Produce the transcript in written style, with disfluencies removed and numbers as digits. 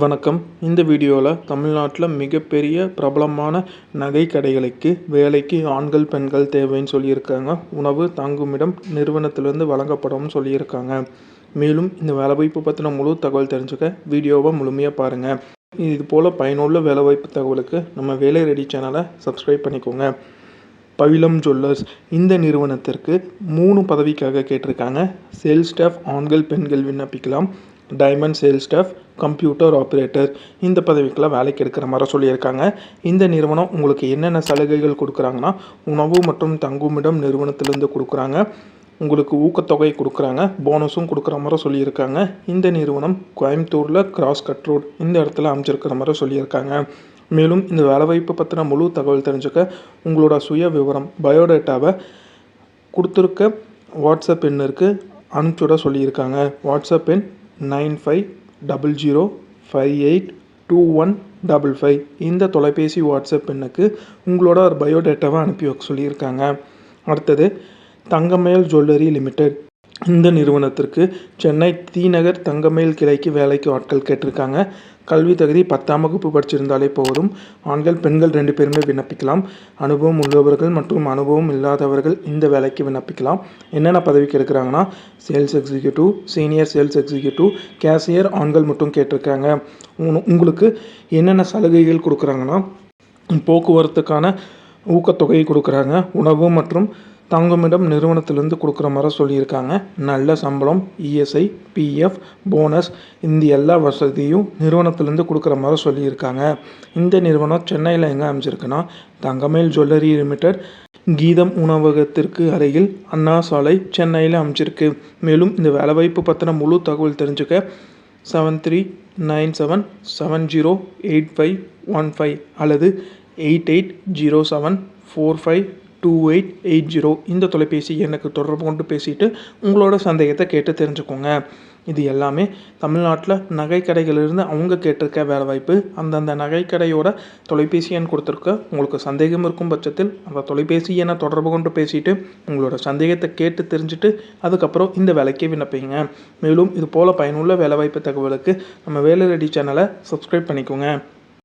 வணக்கம். இந்த வீடியோவில் தமிழ்நாட்டில் மிகப்பெரிய பிரபலமான நகை கடைகளுக்கு வேலைக்கு ஆண்கள் பெண்கள் தேவைன்னு சொல்லியிருக்காங்க. உணவு தங்குமிடம் நிறுவனத்திலிருந்து வழங்கப்படும்னு சொல்லியிருக்காங்க. மேலும் இந்த வேலைவாய்ப்பு பற்றின முழு தகவல் தெரிஞ்சுக்க வீடியோவை முழுமையாக பாருங்கள். இது போல் பயனுள்ள வேலைவாய்ப்பு தகவலுக்கு நம்ம வேலை ரெடி சேனலை சப்ஸ்கிரைப் பண்ணிக்கோங்க. பவிலம் ஜுவல்லர்ஸ் இந்த நிறுவனத்திற்கு 3 பதவிக்காக கேட்டிருக்காங்க. சேல்ஸ் ஸ்டாஃப் ஆண்கள் பெண்கள் விண்ணப்பிக்கலாம். Diamond sales staff, computer operator இந்த பதவிக்கெல்லாம் வேலைக்கு எடுக்கிற மாதிரி சொல்லியிருக்காங்க. இந்த நிறுவனம் உங்களுக்கு என்னென்ன சலுகைகள் கொடுக்குறாங்கன்னா, உணவு மற்றும் தங்குமிடம் நிறுவனத்திலேருந்து கொடுக்குறாங்க. உங்களுக்கு ஊக்கத்தொகை கொடுக்குறாங்க, போனஸும் கொடுக்குற மாதிரி சொல்லியிருக்காங்க. இந்த நிறுவனம் கோயம்புத்தூரில் கிராஸ் கட் ரோட் இந்த இடத்துல அமைச்சிருக்கிற மாதிரி சொல்லியிருக்காங்க. மேலும் இந்த வேலைவாய்ப்பு பற்றின முழு தகவல் தெரிஞ்சுக்க உங்களோட சுய விவரம் பயோடேட்டாவை கொடுத்துருக்க வாட்ஸ்அப் எண்ணிற்கு அனுப்பிச்சுட சொல்லியிருக்காங்க. வாட்ஸ்அப் எண் 9500582155 இந்த தொலைபேசி வாட்ஸ்அப் எண்ணுக்கு உங்களோட ஒரு பயோடேட்டாவை அனுப்பி வைக்க சொல்லியிருக்காங்க. அடுத்தது தங்கமயில் ஜுவல்லரி லிமிடெட் இந்த நிறுவனத்திற்கு சென்னை தீநகர் தங்கமயில் கிளைக்கு வேலைக்கு ஆட்கள் கேட்டிருக்காங்க. கல்வி தகுதி 10ஆம் வகுப்பு படிச்சிருந்தாலே போதும். ஆண்கள் பெண்கள் 2 பேருமே விண்ணப்பிக்கலாம். அனுபவம் உள்ளவர்கள் மற்றும் அனுபவம் இல்லாதவர்கள் இந்த வேலைக்கு விண்ணப்பிக்கலாம். என்னென்ன பதவிக்கு எடுக்கிறாங்கன்னா, sales executive, senior sales executive, cashier ஆண்கள் மட்டும் கேட்டிருக்காங்க. உங்களுக்கு என்னென்ன சலுகைகள் கொடுக்குறாங்கன்னா, போக்குவரத்துக்கான ஊக்கத்தொகை கொடுக்குறாங்க. உணவு மற்றும் தங்குமிடம் நிறுவனத்திலேருந்து கொடுக்குற மாதிரி சொல்லியிருக்காங்க. நல்ல சம்பளம், இஎஸ்ஐ, பிஎஃப், போனஸ் இந்த எல்லா வசதியும் நிறுவனத்திலேருந்து கொடுக்குற மாதிரி சொல்லியிருக்காங்க. இந்த நிறுவனம் சென்னையில் எங்கே அமைச்சிருக்குன்னா, தங்கமயில் ஜுவல்லரி லிமிடெட் கீதம் உணவகத்திற்கு அருகில் அண்ணா சாலை சென்னையில் அமைச்சிருக்கு. மேலும் இந்த வேலைவாய்ப்பு பற்றின முழு தகவல் தெரிஞ்சுக்க 7397078515 அல்லது 8807452880 இந்த தொலைபேசி எண்ணுக்கு தொடர்பு கொண்டு பேசிட்டு உங்களோட சந்தேகத்தை கேட்டு தெரிஞ்சுக்கோங்க. இது எல்லாமே தமிழ்நாட்டில் நகை கடைகளிலிருந்து அவங்க கேட்டிருக்க வேலைவாய்ப்பு. அந்தந்த நகை கடையோட தொலைபேசி எண் கொடுத்துருக்க. உங்களுக்கு சந்தேகம் இருக்கும் பட்சத்தில் அந்த தொலைபேசி எண்ணை தொடர்பு கொண்டு பேசிட்டு உங்களோட சந்தேகத்தை கேட்டு தெரிஞ்சுட்டு அதுக்கப்புறம் இந்த வேலைக்கு விண்ணப்பிங்க. மேலும் இது போல் பயனுள்ள வேலைவாய்ப்பு தகவலுக்கு நம்ம வேலை ரெடி சேனலை சப்ஸ்கிரைப் பண்ணிக்கோங்க.